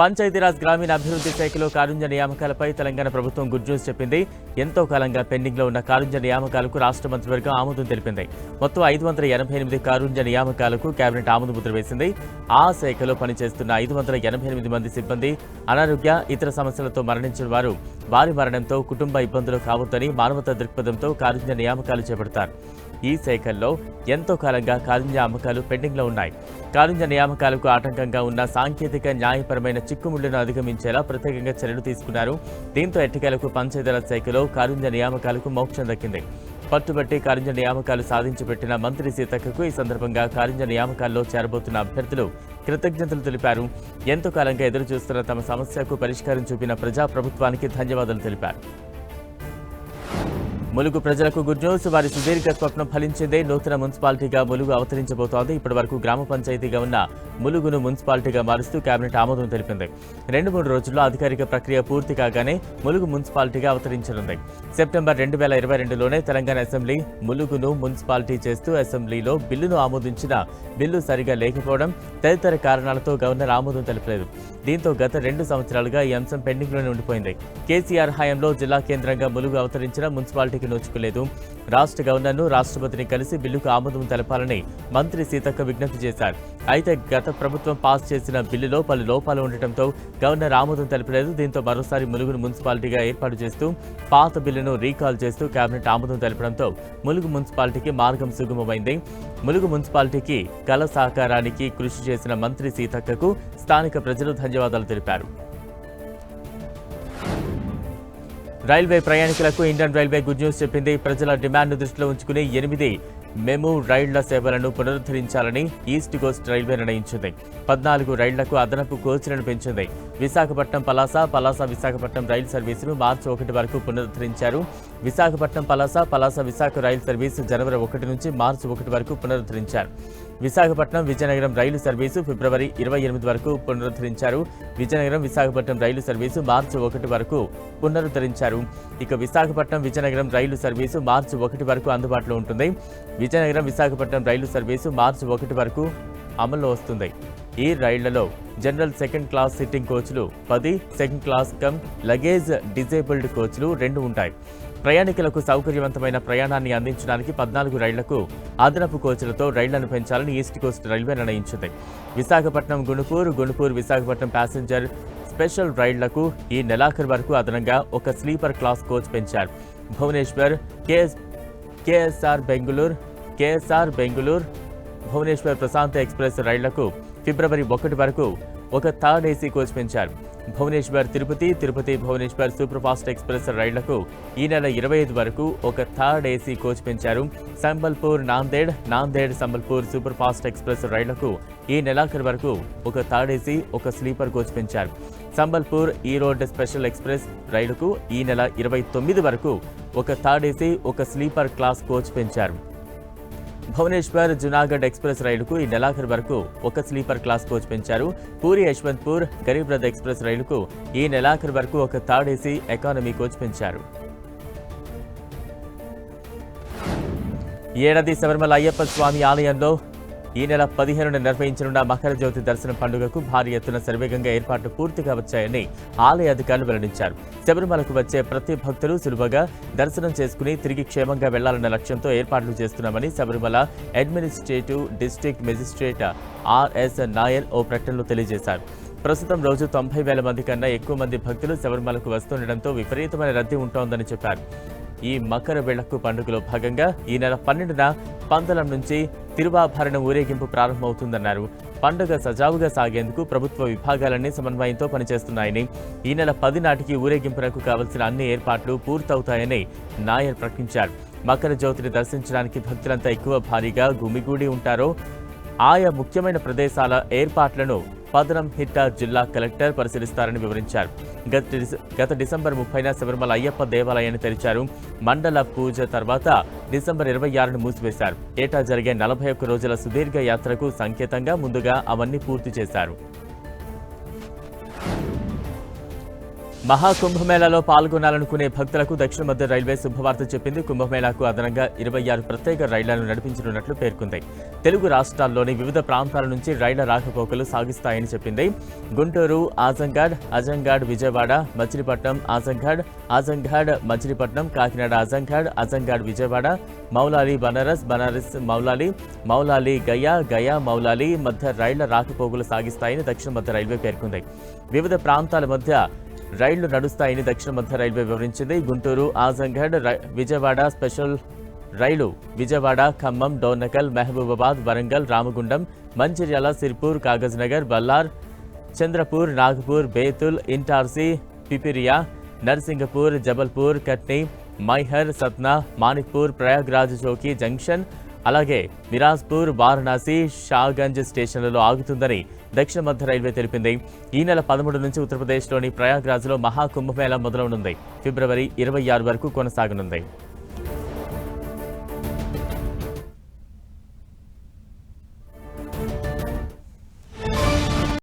పంచాయతీరాజ్ గ్రామీణ అభివృద్ధి శాఖలో కారుణ్య నియామకాలపై తెలంగాణ ప్రభుత్వం గుడ్ న్యూస్ చెప్పింది. ఎంతో కాలంగా పెండింగ్లో ఉన్న కారుణ్య నియామకాలకు రాష్ట్ర మంత్రివర్గం ఆమోదం తెలిపింది. మొత్తం 588 కారుణ్య నియామకాలకు కేబినెట్ ఆమోద ముద్ర వేసింది. ఆ శాఖలో పనిచేస్తున్న 588 మంది సిబ్బంది అనారోగ్య, ఇతర సమస్యలతో మరణించిన వారు వారి మరణంతో కుటుంబ ఇబ్బందులు కావద్దని మానవతా దృక్పథంతో కారుణ్య నియామకాలు చేపడతారు. ఈ శాఖల్లో ఎంతో కాలంగా కారుణ్య అమ్మకాలు పెండింగ్లో ఉన్నాయి. కారుణ్య నియామకాలకు ఆటంకంగా ఉన్న సాంకేతిక, న్యాయపరమైన చిక్కుముళ్లను అధిగమించేలా ప్రత్యేకంగా చర్యలు తీసుకున్నారు. దీంతో ఎట్టకేలకు పంచాయతీరాజ్ శాఖలో కారుణ్య నియామకాలకు మోక్షం దక్కింది. పట్టుబట్టి కారుణ్య నియామకాలు సాధించి పెట్టిన మంత్రి సీతక్కకు ఈ సందర్భంగా కారుణ్య నియామకాల్లో చేరబోతున్న అభ్యర్థులు కృతజ్ఞతలు తెలిపారు. ఎంతో కాలంగా ఎదురు చూస్తున్న తమ సమస్యకు పరిష్కారం చూపిన ప్రజాప్రభుత్వానికి ధన్యవాదాలు తెలిపారు. ములుగు ప్రజలకు గుడ్ న్యూస్. వారి సుదీర్ఘ స్వప్నం ఫలించిందే. నూతన మున్సిపాలిటీగా ములుగు అవతరించబోతోంది. ఇప్పటి వరకు గ్రామ పంచాయతీగా ఉన్న ములుగును మున్సిపాలిటీగా మారుస్తూ కేబినెట్ ఆమోదం తెలిపింది. 2-3 రోజుల్లో అధికారిక ప్రక్రియ పూర్తి కాగానే ములుగు మున్సిపాలిటీగా అవతరించనుంది. సెప్టెంబర్ 2022లోనే తెలంగాణ అసెంబ్లీ ములుగును మున్సిపాలిటీ చేస్తూ అసెంబ్లీలో బిల్లును ఆమోదించిన బిల్లు సరిగా లేకపోవడం, తదితర కారణాలతో గవర్నర్ ఆమోదం తెలపలేదు. దీంతో గత 2 సంవత్సరాలుగా ఈ అంశం పెండింగ్లోనే ఉండిపోయింది. కేసీఆర్ హయాంలో జిల్లా కేంద్రంగా ములుగు అవతరించిన మున్సిపాలిటీకి నోచుకోలేదు. రాష్ట్ర గవర్నర్ను, రాష్ట్రపతిని కలిసి బిల్లుకు ఆమోదం తెలపాలని మంత్రి సీతక్క విజ్ఞప్తి చేశారు. అయితే గత ప్రభుత్వం పాస్ చేసిన బిల్లులో పలు లోపాలు ఉండటంతో గవర్నర్ ఆమోదం తెలపలేదు. దీంతో మరోసారి ములుగును మున్సిపాలిటీగా ఏర్పాటు చేస్తూ పాత బిల్లును రీకాల్ చేస్తూ కేబినెట్ ఆమోదం తెలపడంతో ములుగు మున్సిపాలిటీకి మార్గం సుగమమైంది. ములుగు మున్సిపాలిటీకి కళ సహకారానికి కృషి చేసిన మంత్రి సీతక్కకు స్థానిక ప్రజలు ధన్యవాదాలు తెలిపారు. రైల్వే ప్రయాణికులకు ఇండియన్ రైల్వే గుడ్ న్యూస్ చెప్పింది. ప్రజల డిమాండ్ను దృష్టిలో ఉంచుకుని 8 మెము రైళ్ల సేవలను పునరుద్ధరించాలని ఈస్ట్ కోస్ట్ రైల్వే నిర్ణయించింది. 14 రైళ్లకు అదనపు కోచ్లను పెంచింది. విశాఖపట్నం పలాస, పలాస విశాఖపట్నం రైలు సర్వీసును మార్చి 1 వరకు పునరుద్ధరించారు. విశాఖపట్నం పలాస, పలాస విశాఖ రైలు సర్వీసు జనవరి 1 నుంచి మార్చి 1 వరకు పునరుద్ధరించారు. విశాఖపట్నం విజయనగరం రైలు సర్వీసు ఫిబ్రవరి 28 వరకు పునరుద్ధరించారు. విజయనగరం విశాఖపట్నం రైలు సర్వీసు మార్చి 1 వరకు పునరుద్ధరించారు. ఇక విశాఖపట్నం విజయనగరం రైలు సర్వీసు మార్చి 1 వరకు అందుబాటులో ఉంటుంది. విజయనగరం విశాఖపట్నం రైలు సర్వీసు మార్చి 1 వరకు అమల్లో వస్తుంది. ఈ రైళ్లలో జనరల్ సెకండ్ క్లాస్ సిట్టింగ్ కోచ్లు 10, second class cum luggage disabled కోచ్లు 2 ఉంటాయి. ప్రయాణికులకు సౌకర్యవంతమైన ప్రయాణాన్ని అందించడానికి 14 రైళ్లకు అదనపు కోచ్లతో రైళ్లను పెంచాలని ఈస్ట్ కోస్ట్ రైల్వే నిర్ణయించింది. విశాఖపట్నం గుణుపూర్, గుణుపూర్ విశాఖపట్నం ప్యాసింజర్ స్పెషల్ రైళ్లకు ఈ నెలాఖరు వరకు అదనంగా ఒక స్లీపర్ క్లాస్ కోచ్ పెంచారు. భువనేశ్వర్, కేఎస్ఆర్ బెంగుళూరు, భువనేశ్వర్ ప్రశాంత్ ఎక్స్ప్రెస్ రైళ్లకు ఫిబ్రవరి 1 వరకు ఒక థర్డ్ ఏసీ కోచ్ పెంచారు. Bhubaneswar Tirupati, Tirupati Bhubaneswar super fast express రైళ్లకు ఈ నెల 25 వరకు ఒక థర్డ్ ఏసీ కోచ్ పెంచారు. Sambalpur Nanded, Nanded Sambalpur super fast express రైళ్లకు ఈ నెలాఖరు వరకు ఒక థర్డ్ ఏసీ, ఒక స్లీపర్ కోచ్ పెంచారు. సంబల్పూర్ ఈరోడ్ స్పెషల్ ఎక్స్ప్రెస్ రైలుకు ఈ నెల 29 వరకు ఒక థర్డ్ ఏసీ, ఒక స్లీపర్ క్లాస్ కోచ్ పెంచారు. భువనేశ్వర్ జునాగఢ్ ఎక్స్ప్రెస్ రైలుకు ఈ నెలాఖరు వరకు ఒక స్లీపర్ క్లాస్ కోచ్ పెంచారు. పూరి యశ్వంత్పూర్ గరీబ్ రథ్ ఎక్స్ప్రెస్ రైలుకు ఈ నెలాఖరు వరకు ఒక థర్డ్ ఏసీ ఎకానమీ కోచ్ పెంచారు. ఏడాది శబరిమల అయ్యప్ప స్వామి ఆలయంలో ఈ నెల 15న నిర్వహించనున్న మకర జ్యోతి దర్శనం పండుగకు భారీ ఎత్తున శరవేగంగా ఏర్పాట్లు పూర్తిగా వచ్చాయని ఆలయ అధికారులు వెల్లడించారు. శబరిమలకు వచ్చే ప్రతి భక్తులు సులువుగా దర్శనం చేసుకుని తిరిగి క్షేమంగా వెళ్లాలన్న లక్ష్యంతో ఏర్పాట్లు చేస్తున్నామని Sabarimala administrative district magistrate RS Nair ఓ ప్రకటనలో తెలియజేశారు. ప్రస్తుతం రోజు 90,000 మంది కన్నా ఎక్కువ మంది భక్తులు శబరిమలకు వస్తుండటంతో విపరీతమైన రద్దీ ఉంటోందని చెప్పారు. ఈ మకర వెళ్లకు పండుగలో భాగంగా ఈ నెల 12న పంతలం నుంచి తిరువాభరణ ఊరేగింపు ప్రారంభమవుతుందన్నారు. పండుగ సజావుగా సాగేందుకు ప్రభుత్వ విభాగాలన్నీ సమన్వయంతో పనిచేస్తున్నాయని, ఈ నెల 10 నాటికి ఊరేగింపునకు కావలసిన అన్ని ఏర్పాట్లు పూర్తవుతాయని నాయర్ ప్రకటించారు. మకర జ్యోతిని దర్శించడానికి భక్తులంతా ఎక్కువ భారీగా గుమిగూడి ఉంటారో ఆయా ముఖ్యమైన ప్రదేశాల ఏర్పాట్లను పదనంతిట్ట జిల్లా కలెక్టర్ పరిశీలిస్తారని వివరించారు. గత డిసెంబర్ 30న శబరిమల అయ్యప్ప దేవాలయాన్ని తెరిచారు. మండల పూజ తర్వాత డిసెంబర్ 26ను మూసివేశారు. ఏటా జరిగే 41 రోజుల సుదీర్ఘ యాత్రకు సంకేతంగా ముందుగా అవన్నీ పూర్తి చేశారు. మహాకుంభమేళాలో పాల్గొనాలనుకునే భక్తులకు దక్షిణ మధ్య రైల్వే శుభవార్త చెప్పింది. కుంభమేళాకు అదనంగా 26 ప్రత్యేక రైళ్లను నడిపించనున్నట్లు పేర్కొంది. తెలుగు రాష్ట్రాల్లోని వివిధ ప్రాంతాల నుంచి రైళ్ల రాకపోకలు సాగిస్తాయని చెప్పింది. గుంటూరు, అజంగాడ్ విజయవాడ, మచిలీపట్నం ఆజంఘాడ్ మచిలీపట్నం, కాకినాడ అజంఘాడ్ విజయవాడ, మౌలాలి బనారస్ మౌలాలి గయా మౌలాలి మధ్య రైళ్ల రాకపోకలు సాగిస్తాయని దక్షిణ మధ్య రైల్వే పేర్కొంది. వివిధ ప్రాంతాల మధ్య రైళ్లు నడుస్తాయని దక్షిణ మధ్య రైల్వే వివరించింది. గుంటూరు ఆజంఘడ్ విజయవాడ స్పెషల్ రైలు విజయవాడ, ఖమ్మం, డోర్నకల్, మహబూబాబాద్, వరంగల్, రామగుండం, మంచిర్యాల, సిర్పూర్, కాగజ్నగర్, బల్లార్, చంద్రపూర్, నాగపూర్, బేతుల్, ఇంటార్సీ, పిపిరియా, నర్సింగపూర్, జబల్పూర్, కట్నీ, మైహర్, సత్నా, మానిక్పూర్, ప్రయాగ్రాజ్ చౌకీ జంక్షన్, అలాగే మిరాజ్పూర్, వారణాసి, షాగంజ్ స్టేషన్లలో ఆగుతుందని దక్షిణ మధ్య రైల్వే తెలిపింది. ఈ నెల 13 నుంచి ఉత్తరప్రదేశ్లోని ప్రయాగ్రాజ్లో మహాకుంభమేళా మొదలవనుంది. ఫిబ్రవరి 26 వరకు కొనసాగనుంది.